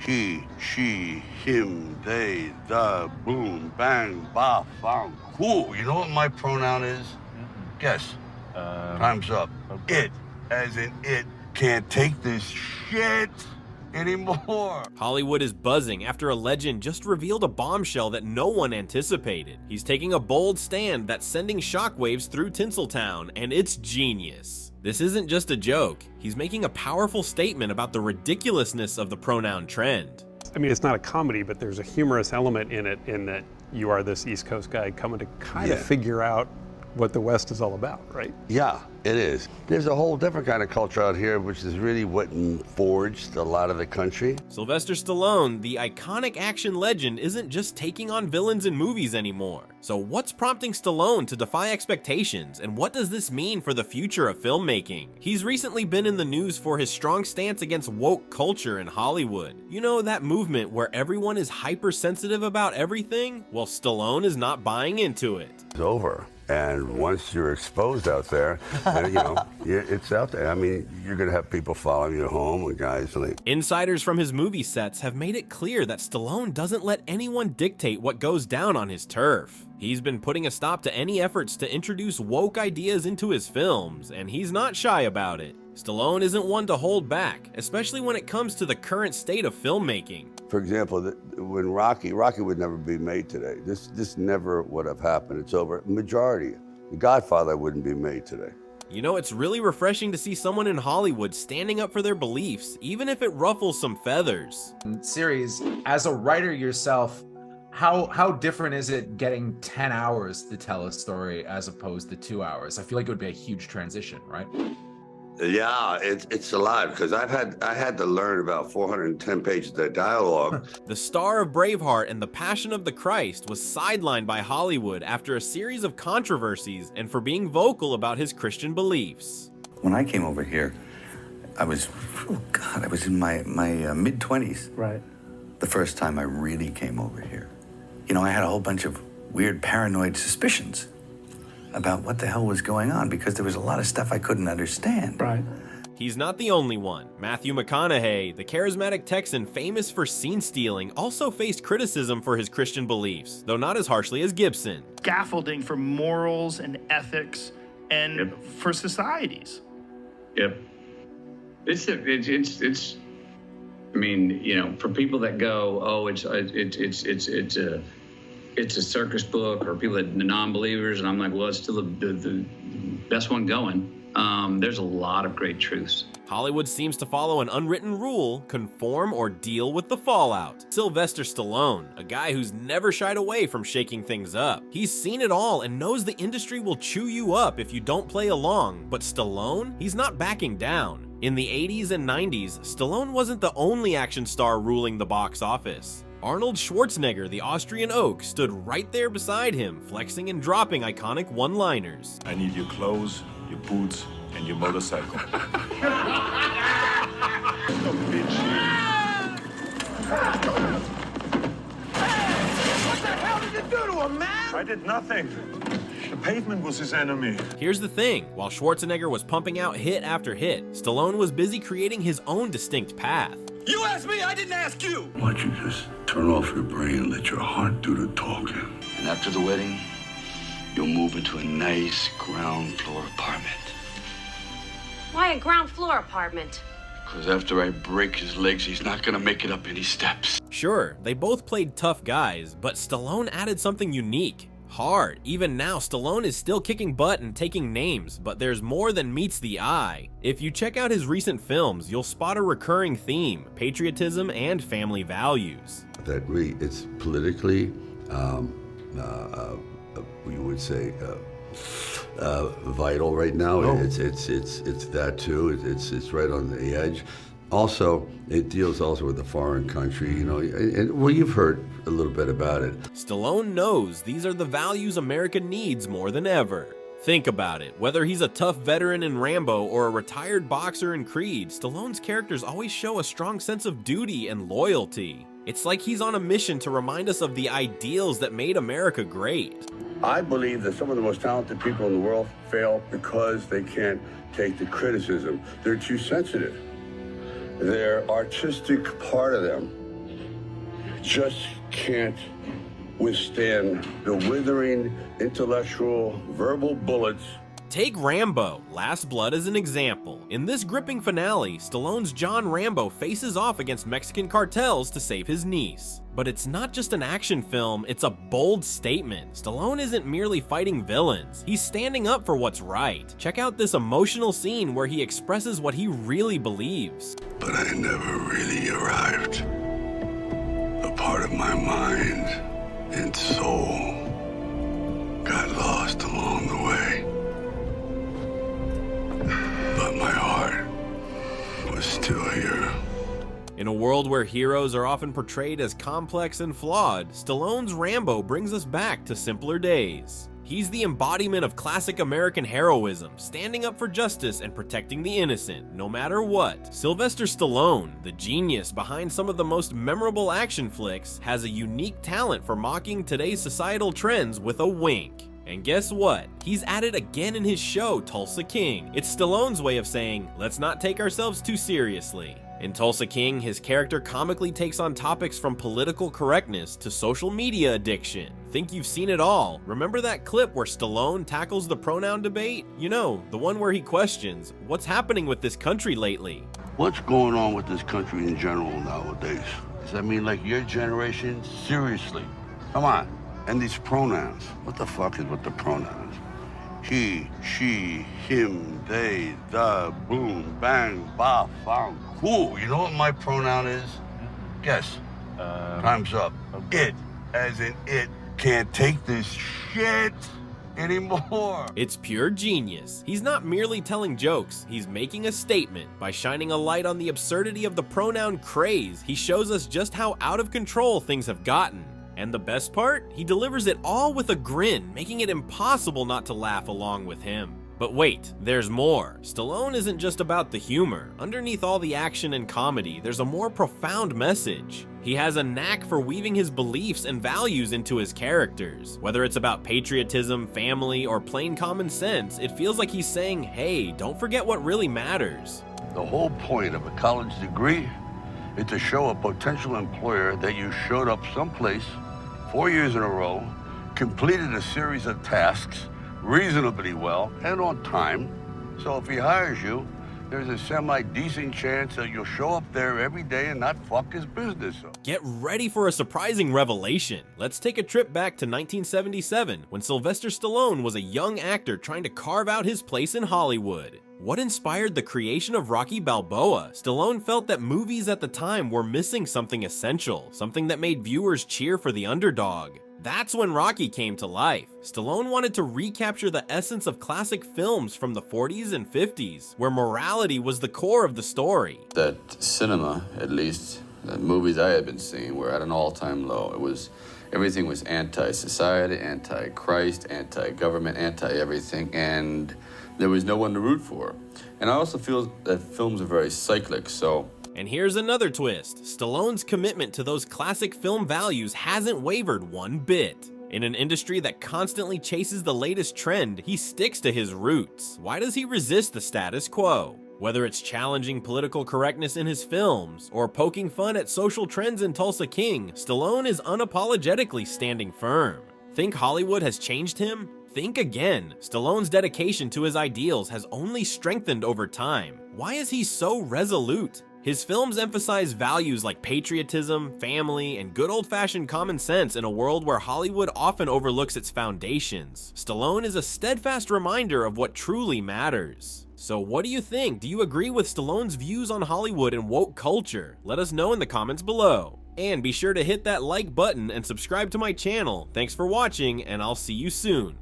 he, she, him, they, the, boom, bang, ba, bang, cool. You know what my pronoun is? Guess. Time's up. Okay. It, as in it, can't take this shit anymore. Hollywood is buzzing after a legend just revealed a bombshell that no one anticipated. He's taking a bold stand that's sending shockwaves through Tinseltown, and it's genius. This isn't just a joke. He's making a powerful statement about the ridiculousness of the pronoun trend. I mean, it's not a comedy, but there's a humorous element in it, in that you are this East Coast guy coming to kind of figure out what the West is all about, right? Yeah, it is. There's a whole different kind of culture out here, which is really what forged a lot of the country. Sylvester Stallone, the iconic action legend, isn't just taking on villains in movies anymore. So what's prompting Stallone to defy expectations, and what does this mean for the future of filmmaking? He's recently been in the news for his strong stance against woke culture in Hollywood. You know, that movement where everyone is hypersensitive about everything? Well, Stallone is not buying into it. It's over. And once you're exposed out there, you know, it's out there. I mean, you're going to have people following you home and guys like... Insiders from his movie sets have made it clear that Stallone doesn't let anyone dictate what goes down on his turf. He's been putting a stop to any efforts to introduce woke ideas into his films, and he's not shy about it. Stallone isn't one to hold back, especially when it comes to the current state of filmmaking. For example, when Rocky would never be made today. This never would have happened. It's over. Majority. The Godfather wouldn't be made today. You know, it's really refreshing to see someone in Hollywood standing up for their beliefs, even if it ruffles some feathers. Series, as a writer yourself, how different is it getting 10 hours to tell a story as opposed to 2 hours? I feel like it would be a huge transition, right? Yeah, it's a lot, because I had to learn about 410 pages of dialogue. The star of Braveheart and the Passion of the Christ was sidelined by Hollywood after a series of controversies and for being vocal about his Christian beliefs. When I came over here, I was in my mid-20s. Right. The first time I really came over here. You know, I had a whole bunch of weird paranoid suspicions about what the hell was going on, because there was a lot of stuff I couldn't understand. Right. He's not the only one. Matthew McConaughey, the charismatic Texan famous for scene stealing, also faced criticism for his Christian beliefs, though not as harshly as Gibson. Scaffolding for morals and ethics and for societies. Yep. It's I mean, you know, for people that go, oh, it's a circus book, or people that are non-believers, and I'm like, well, it's still the best one going. There's a lot of great truths. Hollywood seems to follow an unwritten rule: conform or deal with the fallout. Sylvester Stallone, a guy who's never shied away from shaking things up. He's seen it all and knows the industry will chew you up if you don't play along, but Stallone, he's not backing down. In the 80s and 90s, Stallone wasn't the only action star ruling the box office. Arnold Schwarzenegger, the Austrian oak, stood right there beside him, flexing and dropping iconic one-liners. I need your clothes, your boots, and your motorcycle. What the hell did you do to him, man? I did nothing. The pavement was his enemy. Here's the thing, while Schwarzenegger was pumping out hit after hit, Stallone was busy creating his own distinct path. You asked me, I didn't ask you! Why don't you just turn off your brain and let your heart do the talking? And after the wedding, you'll move into a nice ground floor apartment. Why a ground floor apartment? Because after I break his legs, he's not gonna make it up any steps. Sure, they both played tough guys, but Stallone added something unique. Hard. Even now, Stallone is still kicking butt and taking names, but there's more than meets the eye. If you check out his recent films, you'll spot a recurring theme: patriotism and family values. That really, it's politically, we would say, vital right now. Oh. It's that too. It's right on the edge. Also, it deals also with a foreign country, you know, and well, you've heard a little bit about it. Stallone knows these are the values America needs more than ever. Think about it. Whether he's a tough veteran in Rambo or a retired boxer in Creed, Stallone's characters always show a strong sense of duty and loyalty. It's like he's on a mission to remind us of the ideals that made America great. I believe that some of the most talented people in the world fail because they can't take the criticism. They're too sensitive. Their artistic part of them just can't withstand the withering intellectual verbal bullets. Take Rambo, Last Blood as an example. In this gripping finale, Stallone's John Rambo faces off against Mexican cartels to save his niece. But it's not just an action film, it's a bold statement. Stallone isn't merely fighting villains, he's standing up for what's right. Check out this emotional scene where he expresses what he really believes. But I never really arrived. A part of my mind and soul got lost along the way. But my heart was still here. In a world where heroes are often portrayed as complex and flawed, Stallone's Rambo brings us back to simpler days. He's the embodiment of classic American heroism, standing up for justice and protecting the innocent, no matter what. Sylvester Stallone, the genius behind some of the most memorable action flicks, has a unique talent for mocking today's societal trends with a wink. And guess what? He's at it again in his show, Tulsa King. It's Stallone's way of saying, let's not take ourselves too seriously. In Tulsa King, his character comically takes on topics from political correctness to social media addiction. Think you've seen it all. Remember that clip where Stallone tackles the pronoun debate? You know, the one where he questions, what's happening with this country lately? What's going on with this country in general nowadays? Does that mean like your generation? Seriously. Come on. And these pronouns. What the fuck is with the pronouns? He, she, him, they, the, boom, bang, ba, fang, cool. You know what my pronoun is? Guess. Time's up. It, as in it, can't take this shit anymore. It's pure genius. He's not merely telling jokes, he's making a statement. By shining a light on the absurdity of the pronoun craze, he shows us just how out of control things have gotten. And the best part? He delivers it all with a grin, making it impossible not to laugh along with him. But wait, there's more. Stallone isn't just about the humor. Underneath all the action and comedy, there's a more profound message. He has a knack for weaving his beliefs and values into his characters. Whether it's about patriotism, family, or plain common sense, it feels like he's saying, hey, don't forget what really matters. The whole point of a college degree is to show a potential employer that you showed up someplace 4 years in a row, completed a series of tasks reasonably well and on time. So if he hires you, there's a semi-decent chance that you'll show up there every day and not fuck his business up. Get ready for a surprising revelation. Let's take a trip back to 1977, when Sylvester Stallone was a young actor trying to carve out his place in Hollywood. What inspired the creation of Rocky Balboa? Stallone felt that movies at the time were missing something essential, something that made viewers cheer for the underdog. That's when Rocky came to life. Stallone wanted to recapture the essence of classic films from the 40s and 50s, where morality was the core of the story. That cinema, at least, the movies I had been seeing were at an all-time low. Everything was anti-society, anti-Christ, anti-government, anti-everything, and there was no one to root for. And I also feel that films are very cyclic, so... And here's another twist. Stallone's commitment to those classic film values hasn't wavered one bit. In an industry that constantly chases the latest trend, he sticks to his roots. Why does he resist the status quo? Whether it's challenging political correctness in his films, or poking fun at social trends in Tulsa King, Stallone is unapologetically standing firm. Think Hollywood has changed him? Think again. Stallone's dedication to his ideals has only strengthened over time. Why is he so resolute? His films emphasize values like patriotism, family, and good old-fashioned common sense in a world where Hollywood often overlooks its foundations. Stallone is a steadfast reminder of what truly matters. So what do you think? Do you agree with Stallone's views on Hollywood and woke culture? Let us know in the comments below. And be sure to hit that like button and subscribe to my channel. Thanks for watching, and I'll see you soon.